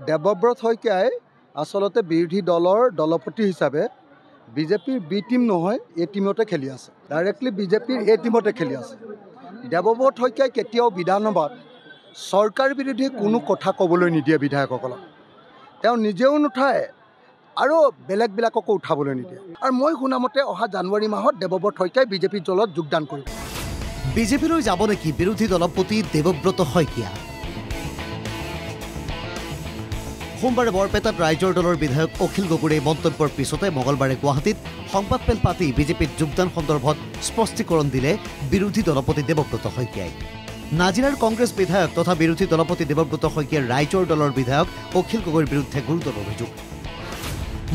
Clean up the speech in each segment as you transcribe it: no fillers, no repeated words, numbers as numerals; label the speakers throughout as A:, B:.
A: দেৱব্ৰত শইকীয়াই আচলতে বিৰোধী দলৰ দলপতি হিচাপে বিজেপিৰ বি টিম নহয় এ টিমতে খেলি আছে। ডাইৰেক্টলি বিজেপিৰ এ টিমতে খেলি আছে। দেৱব্ৰত শইকীয়াই কেতিয়াও বিধানসভাত চৰকাৰ বিৰোধী কোনো কথা ক'বলৈ নিদিয়ে বিধায়কসকলক। তেওঁ নিজেও নুঠায় আৰু বেলেগবিলাককো উঠাবলৈ নিদিয়ে। আৰু মই শুনামতে অহা জানুৱাৰী মাহত দেৱব্ৰত শইকীয়াই বিজেপি দলত যোগদান কৰিব।
B: বিজেপিলৈ যাব নেকি বিৰোধী দলপতি দেৱব্ৰত শইকীয়া? সোমবাৰে বৰপেটাত ৰাইজৰ দলৰ বিধায়ক অখিল গগৈৰ মন্তব্যৰ পিছতে মঙলবাৰে গুৱাহাটীত সংবাদমেল পাতি বিজেপিত যোগদান সন্দৰ্ভত স্পষ্টীকৰণ দিলে বিৰোধী দলপতি দেৱব্ৰত শইকীয়াই। নাজিৰাৰ কংগ্ৰেছ বিধায়ক তথা বিৰোধী দলপতি দেৱব্ৰত শইকীয়াৰ ৰাইজৰ দলৰ বিধায়ক অখিল গগৈৰ বিৰুদ্ধে গুৰুতৰ অভিযোগ।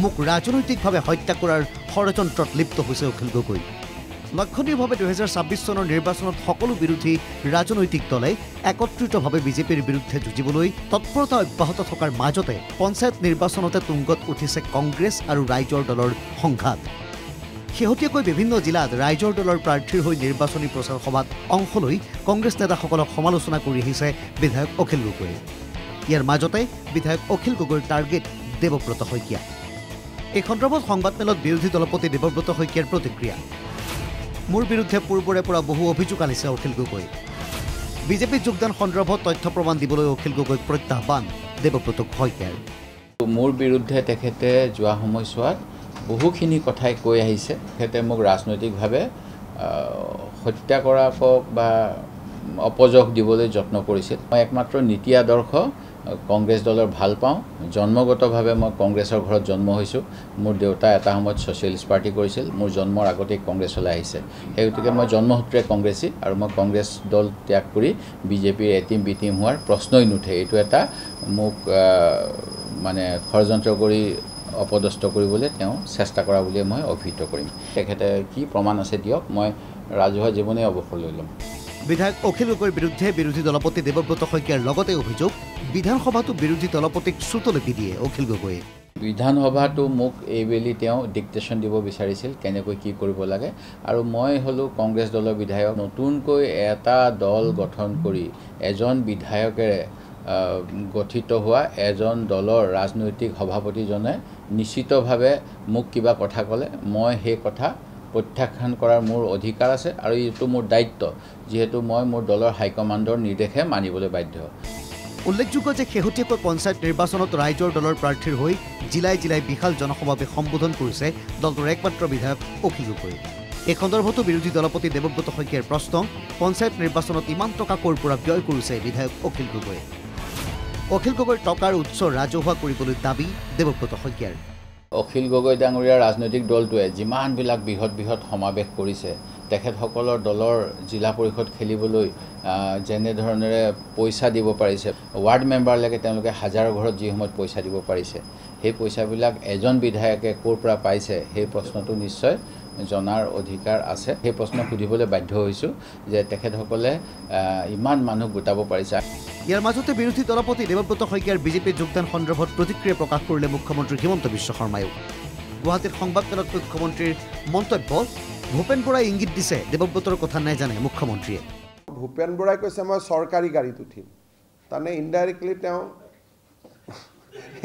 B: মোক ৰাজনৈতিকভাৱে হত্যা কৰাৰ ষড়যন্ত্ৰত লিপ্ত হৈছে অখিল গগৈ। লক্ষণীয়ভাৱে 2026 চনৰ নিৰ্বাচনত সকলো বিৰোধী ৰাজনৈতিক দলে একত্ৰিতভাৱে বিজেপিৰ বিৰুদ্ধে যুঁজিবলৈ তৎপৰতা অব্যাহত থকাৰ মাজতে পঞ্চায়ত নিৰ্বাচনতে তুংগত উঠিছে কংগ্ৰেছ আৰু ৰাইজৰ দলৰ সংঘাত। শেহতীয়াকৈ বিভিন্ন জিলাত ৰাইজৰ দলৰ প্ৰাৰ্থীৰ হৈ নিৰ্বাচনী প্ৰচাৰ সভাত অংশ লৈ কংগ্ৰেছ নেতাসকলক সমালোচনা কৰি আহিছে বিধায়ক অখিল গগৈয়ে। ইয়াৰ মাজতে বিধায়ক অখিল গগৈৰ টাৰ্গেট দেৱব্ৰত শইকীয়া। এই সন্দৰ্ভত সংবাদমেলত বিৰোধী দলপতি দেৱব্ৰত শইকীয়াৰ প্ৰতিক্ৰিয়া। মোৰ বিৰুদ্ধে পূৰ্বৰে পৰা বহু অভিযোগ আনিছে অখিল গগৈ। বিজেপিত যোগদান সন্দৰ্ভত তথ্য প্ৰমাণ দিবলৈ অখিল গগৈক প্ৰত্যাহ্বান দেৱব্ৰত শইকীয়াৰ।
C: মোৰ বিৰুদ্ধে তেখেতে যোৱা সময়ছোৱাত বহুখিনি কথাই কৈ আহিছে। তেখেতে মোক ৰাজনৈতিকভাৱে হত্যা কৰা কওক বা অপযোগ দিবলৈ যত্ন কৰিছিল। মই একমাত্ৰ নীতি আদৰ্শ কংগ্ৰেছ দলৰ ভাল পাওঁ। জন্মগতভাৱে মই কংগ্ৰেছৰ ঘৰত জন্ম হৈছোঁ। মোৰ দেউতা এটা সময়ত ছ'চিয়েলিষ্ট পাৰ্টি কৰিছিল। মোৰ জন্মৰ আগতেই কংগ্ৰেছলৈ আহিছে। সেই গতিকে মই জন্মসূত্ৰে কংগ্ৰেছী আৰু মই কংগ্ৰেছ দল ত্যাগ কৰি বিজেপিৰ এ টিম বি টিম হোৱাৰ প্ৰশ্নই নুঠে। এইটো এটা মোক মানে ষড়যন্ত্ৰ কৰি অপদস্থ কৰিবলৈ তেওঁ চেষ্টা কৰা বুলিয়ে মই অভিহিত কৰিম। তেখেতে কি প্ৰমাণ আছে দিয়ক, মই ৰাজহুৱা জীৱনেই অৱসৰ লৈ ল'ম।
B: বিধায়ক অখিল গগৈৰ বিৰুদ্ধে বিৰোধী দলপতি দেৱব্ৰত শইকীয়াৰ লগতে অভিযোগ বিধানসভাতো বিৰোধী দলপতিক শ্ৰুতলিপি দিয়ে অখিল গগৈয়ে।
C: বিধানসভাটো মোক এইবেলি তেওঁ ডিক্টেশ্যন দিব বিচাৰিছিল কেনেকৈ কি কৰিব লাগে। আৰু মই হ'লোঁ কংগ্ৰেছ দলৰ বিধায়ক। নতুনকৈ এটা দল গঠন কৰি এজন বিধায়কেৰে গঠিত হোৱা এজন দলৰ ৰাজনৈতিক সভাপতিজনে নিশ্চিতভাৱে মোক কিবা কথা ক'লে মই সেই কথা প্ৰত্যাখ্যান কৰাৰ মোৰ অধিকাৰ আছে আৰু এইটো মোৰ দায়িত্ব, যিহেতু মই মোৰ দলৰ হাইকমাণ্ডৰ নিৰ্দেশে মানিবলৈ বাধ্য।
B: উল্লেখযোগ্য যে শেহতীয়াকৈ পঞ্চায়ত নিৰ্বাচনত ৰাইজৰ দলৰ প্ৰাৰ্থীৰ হৈ জিলাই জিলাই বিশাল জনসমাৱেশ সম্বোধন কৰিছে দলটোৰ একমাত্ৰ বিধায়ক অখিল গগৈ। এই সন্দৰ্ভতো বিৰোধী দলপতি দেৱব্ৰত শইকীয়াৰ প্ৰশ্ন, পঞ্চায়ত নিৰ্বাচনত ইমান টকা ক'ৰ পৰা ব্যয় কৰিছে বিধায়ক অখিল গগৈয়ে। অখিল গগৈৰ টকাৰ উৎস ৰাজহুৱা কৰিবলৈ দাবী দেৱব্ৰত শইকীয়াৰ।
C: অখিল গগৈ ডাঙৰীয়াৰ ৰাজনৈতিক দলটোৱে যিমানবিলাক বৃহৎ বৃহৎ সমাৱেশ কৰিছে, তেখেতসকলৰ দলৰ জিলা পৰিষদ খেলিবলৈ যেনেধৰণেৰে পইচা দিব পাৰিছে, ৱাৰ্ড মেম্বাৰলৈকে তেওঁলোকে হাজাৰৰ ঘৰত যি সময়ত পইচা দিব পাৰিছে, সেই পইচাবিলাক এজন বিধায়কে ক'ৰ পৰা পাইছে সেই প্ৰশ্নটো নিশ্চয় জনাৰ অধিকাৰ আছে। সেই প্ৰশ্ন সুধিবলৈ বাধ্য হৈছোঁ যে তেখেতসকলে ইমান মানুহ গোটাব পাৰিছে।
B: ইয়াৰ মাজতে বিৰোধী দলপতি দেৱব্ৰত শইকীয়াৰ বিজেপিৰ যোগদান সন্দৰ্ভত প্ৰতিক্ৰিয়া প্ৰকাশ কৰিলে মুখ্যমন্ত্ৰী হিমন্ত বিশ্ব শৰ্মায়ো। গুৱাহাটীৰ সংবাদমেলত মুখ্যমন্ত্ৰীৰ মন্তব্য, ভূপেন বৰাই ইংগিত দিছে দেৱব্ৰতৰ কথা নাজানে মুখ্যমন্ত্ৰীয়ে।
D: ভূপেন বৰাই কৈছে মই চৰকাৰী গাড়ীত উঠিম, তাৰমানে ইনডাইৰেক্টলি তেওঁ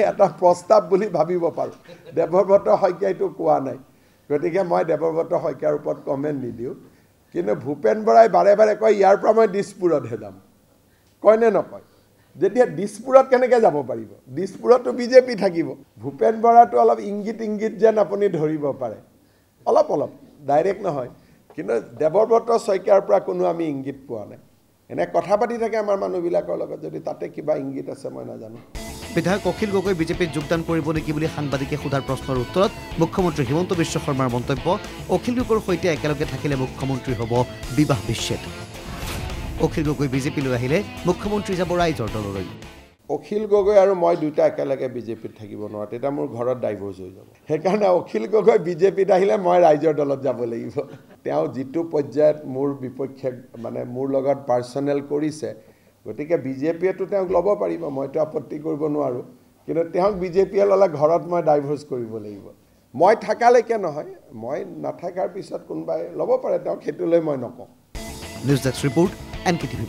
D: এটা প্ৰস্তাৱ বুলি ভাবিব পাৰোঁ। দেৱব্ৰত শইকীয়াইতো কোৱা নাই, গতিকে মই দেৱব্ৰত শইকীয়াৰ ওপৰত কমেণ্ট নিদিওঁ। কিন্তু ভূপেন বৰাই বাৰে বাৰে কয় ইয়াৰ পৰা মই দিছপুৰতহে যাম, কয়নে নকয়? যেতিয়া দিছপুৰত কেনেকৈ যাব পাৰিব? দিছপুৰতো বিজেপি থাকিব। ভূপেন বৰাটো অলপ ইংগিত যেন আপুনি ধৰিব পাৰে, অলপ অলপ, ডাইৰেক্ট নহয়। কিন্তু দেৱব্ৰত শইকীয়াৰ পৰা কোনো আমি ইংগিত পোৱা নাই। এনে কথা পাতি থাকে আমাৰ মানুহবিলাকৰ লগত, যদি তাতে কিবা ইংগিত আছে মই নাজানো।
B: বিধায়ক অখিল গগৈ বিজেপিত যোগদান কৰিব নেকি বুলি সাংবাদিকে সোধাৰ প্ৰশ্নৰ উত্তৰত মুখ্যমন্ত্ৰী হিমন্ত বিশ্ব শৰ্মাৰ মন্তব্য, অখিল গগৈৰ সৈতে একেলগে থাকিলে মুখ্যমন্ত্ৰী হ'ব বিবাহ বিচ্ছেদ। অখিল গগৈ বিজেপিলৈ আহিলে মুখ্যমন্ত্ৰী যাব ৰাইজৰ দললৈ।
D: অখিল গগৈ আৰু মই দুটা একেলগে বিজেপিত থাকিব নোৱাৰোঁ, তেতিয়া মোৰ ঘৰত ডাইভৰ্চ হৈ যাব। সেইকাৰণে অখিল গগৈ বিজেপিত আহিলে মই ৰাইজৰ দলত যাব লাগিব। তেওঁ যিটো পৰ্যায়ত মোৰ বিপক্ষে মানে মোৰ লগত পাৰ্চনেল কৰিছে, গতিকে বিজেপিয়েতো তেওঁক ল'ব পাৰিব, মইতো আপত্তি কৰিব নোৱাৰোঁ। কিন্তু তেওঁক বিজেপিয়ে ল'লে ঘৰত মই ডাইভৰ্চ কৰিব লাগিব। মই থাকালৈকে নহয়, মই নাথাকাৰ পিছত কোনোবাই ল'ব পাৰে তেওঁক, সেইটো লৈ মই নকওঁ।
B: News desk report NKTV+।